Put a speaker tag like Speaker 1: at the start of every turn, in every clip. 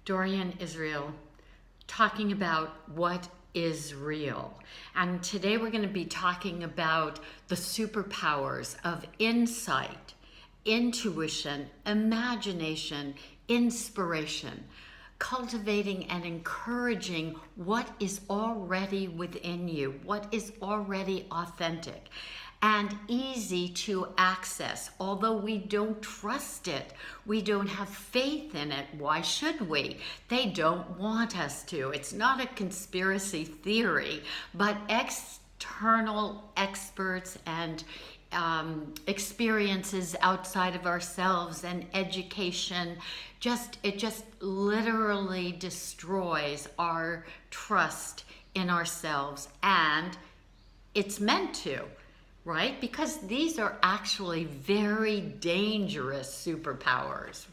Speaker 1: Dorian Israel, talking about what is real. And today we're going to be talking about the superpowers of insight, intuition, imagination, inspiration, cultivating and encouraging what is already within you, what is already authentic and easy to access. Although we don't trust it, we don't have faith in it. Why should we? They don't want us to. It's not a conspiracy theory, but external experts and experiences outside of ourselves and education, it just literally destroys our trust in ourselves, and it's meant to, right? Because these are actually very dangerous superpowers.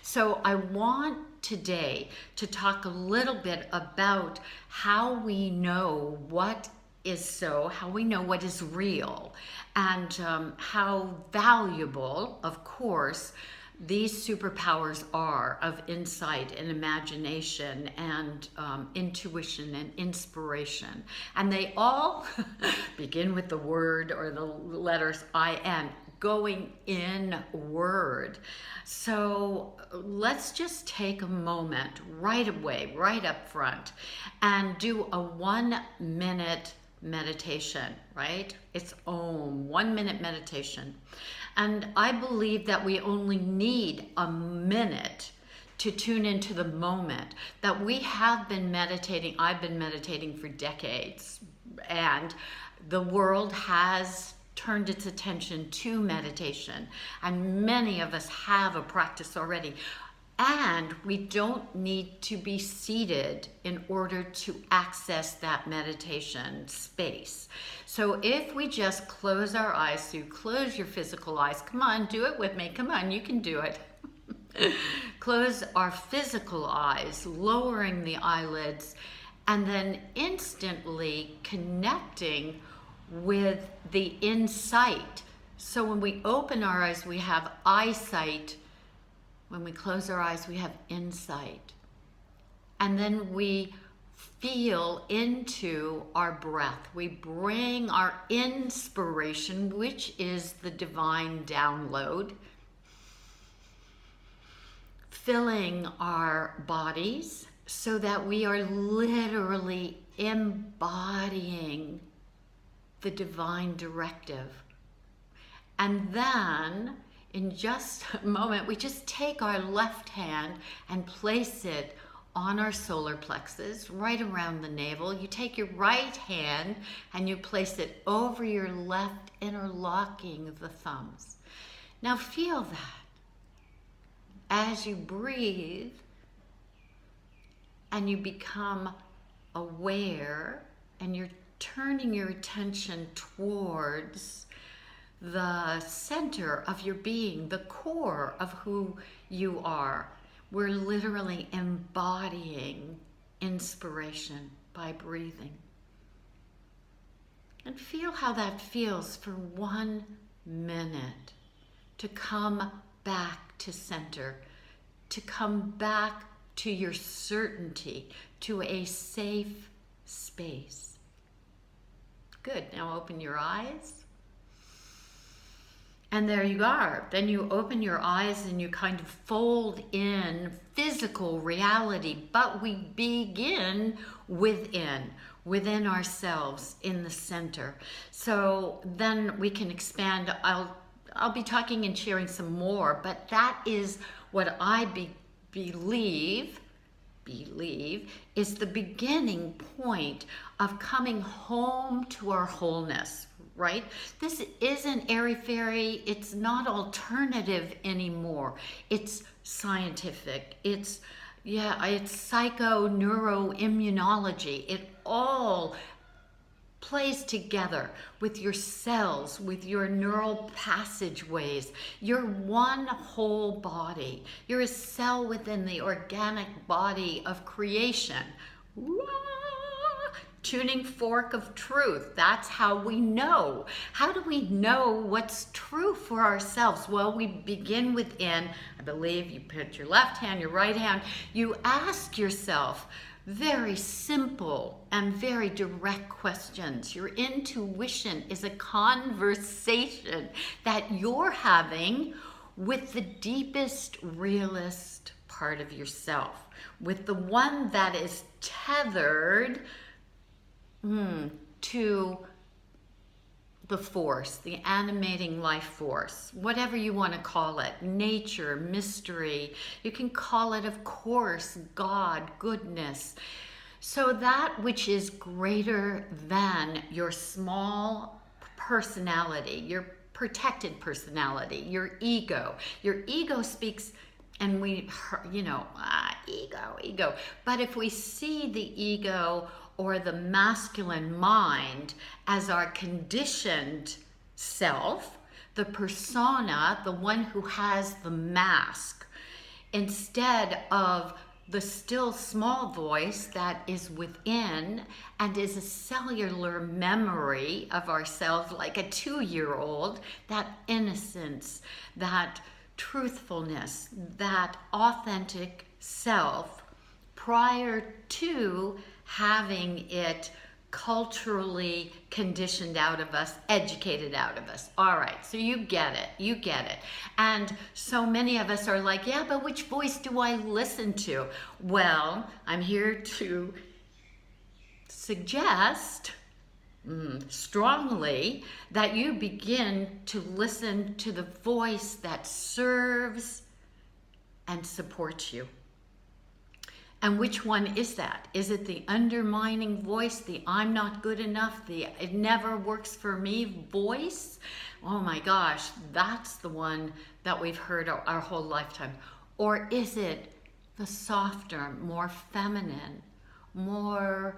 Speaker 1: So I want today to talk a little bit about how we know what is so, how we know what is real, and how valuable, of course, these superpowers are of insight and imagination and intuition and inspiration. And they all begin with the word or the letters I-N, going inward. So let's just take a moment right away, right up front, and do a 1 minute meditation, right? It's Om, 1 minute meditation. And I believe that we only need a minute to tune into the moment that we have been meditating. I've been meditating for decades, and the world has turned its attention to meditation, and many of us have a practice already. And we don't need to be seated in order to access that meditation space. So if we just close our eyes, so you close your physical eyes, come on, do it with me, come on, you can do it. Close our physical eyes, lowering the eyelids, and then instantly connecting with the insight. So when we open our eyes, we have eyesight. When we close our eyes, we have insight. And then we feel into our breath. We bring our inspiration, which is the divine download, filling our bodies so that we are literally embodying the divine directive. And then in just a moment, we just take our left hand and place it on our solar plexus, right around the navel. You take your right hand and you place it over your left, interlocking the thumbs. Now feel that as you breathe and you become aware and you're turning your attention towards the center of your being, the core of who you are. We're literally embodying inspiration by breathing. And feel how that feels for 1 minute to come back to center, to come back to your certainty, to a safe space. Good. Now open your eyes. And there you are. Then you open your eyes and you kind of fold in physical reality, but we begin within ourselves in the center. So then we can expand. I'll be talking and sharing some more, but that is what I believe is the beginning point of coming home to our wholeness. Right? This isn't airy-fairy. It's not alternative anymore. It's scientific. It's psycho-neuroimmunology. It all plays together with your cells, with your neural passageways. You're one whole body. You're a cell within the organic body of creation. tuning fork of truth. That's how we know. How do we know what's true for ourselves? Well, we begin within. I believe you put your left hand, your right hand. You ask yourself very simple and very direct questions. Your intuition is a conversation that you're having with the deepest, realest part of yourself, with the one that is tethered to the force, the animating life force, whatever you want to call it, nature, mystery. You can call it, of course, God, goodness. So that which is greater than your small personality, your protected personality, your ego. Your ego speaks, and ego. But if we see the ego or the masculine mind as our conditioned self, the persona, the one who has the mask, instead of the still small voice that is within and is a cellular memory of ourselves, like a 2-year-old, that innocence, that truthfulness, that authentic self, prior to having it culturally conditioned out of us, educated out of us. All right, so you get it. And so many of us are like, yeah, but which voice do I listen to? Well, I'm here to suggest strongly that you begin to listen to the voice that serves and supports you. And which one is that? Is it the undermining voice, the I'm not good enough, the it never works for me voice? Oh my gosh, that's the one that we've heard our whole lifetime. Or is it the softer, more feminine, more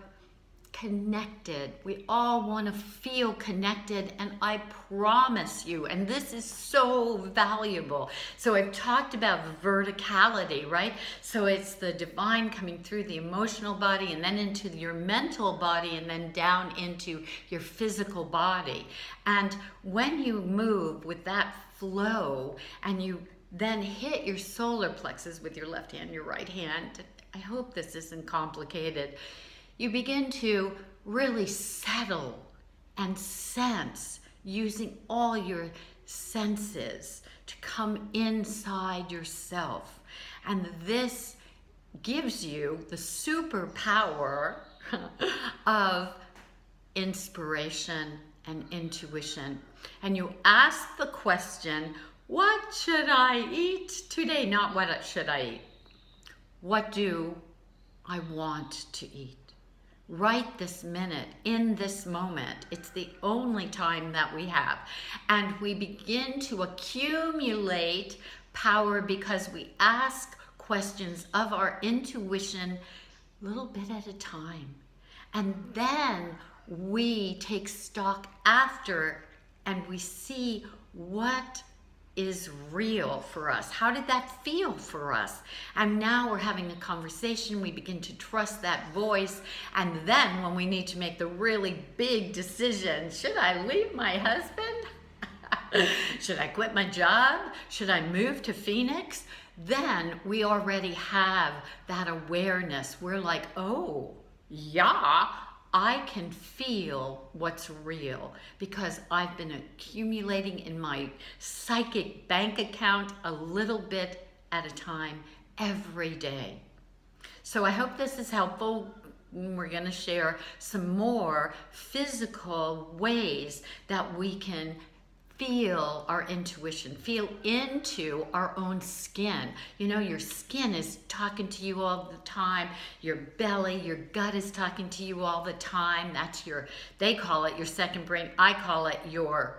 Speaker 1: connected? We all want to feel connected, and I promise you, and this is so valuable. So I've talked about verticality, right? So it's the divine coming through the emotional body and then into your mental body and then down into your physical body. And when you move with that flow and you then hit your solar plexus with your left hand, your right hand, I hope this isn't complicated. You begin to really settle and sense, using all your senses to come inside yourself. And this gives you the superpower of inspiration and intuition. And you ask the question, what should I eat today? Not what should I eat. What do I want to eat? Right this minute, in this moment. It's the only time that we have. And we begin to accumulate power because we ask questions of our intuition a little bit at a time. And then we take stock after and we see what is real for us. How did that feel for us? And now we're having a conversation. We begin to trust that voice. And then when we need to make the really big decision, should I leave my husband? Should I quit my job? Should I move to Phoenix? Then we already have that awareness. We're like, oh, yeah, I can feel what's real because I've been accumulating in my psychic bank account a little bit at a time every day. So I hope this is helpful. We're going to share some more physical ways that we can feel our intuition, feel into our own skin. You know, your skin is talking to you all the time. Your belly, your gut is talking to you all the time. That's they call it your second brain. I call it your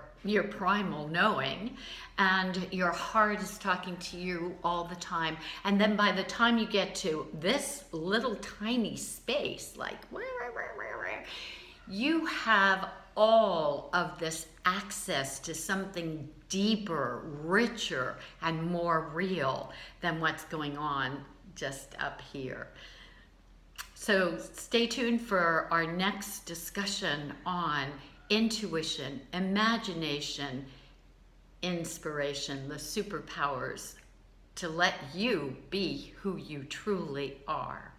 Speaker 1: primal knowing. And your heart is talking to you all the time. And then by the time you get to this little tiny space, like, you have all of this access to something deeper, richer, and more real than what's going on just up here. So stay tuned for our next discussion on intuition, imagination, inspiration, the superpowers to let you be who you truly are.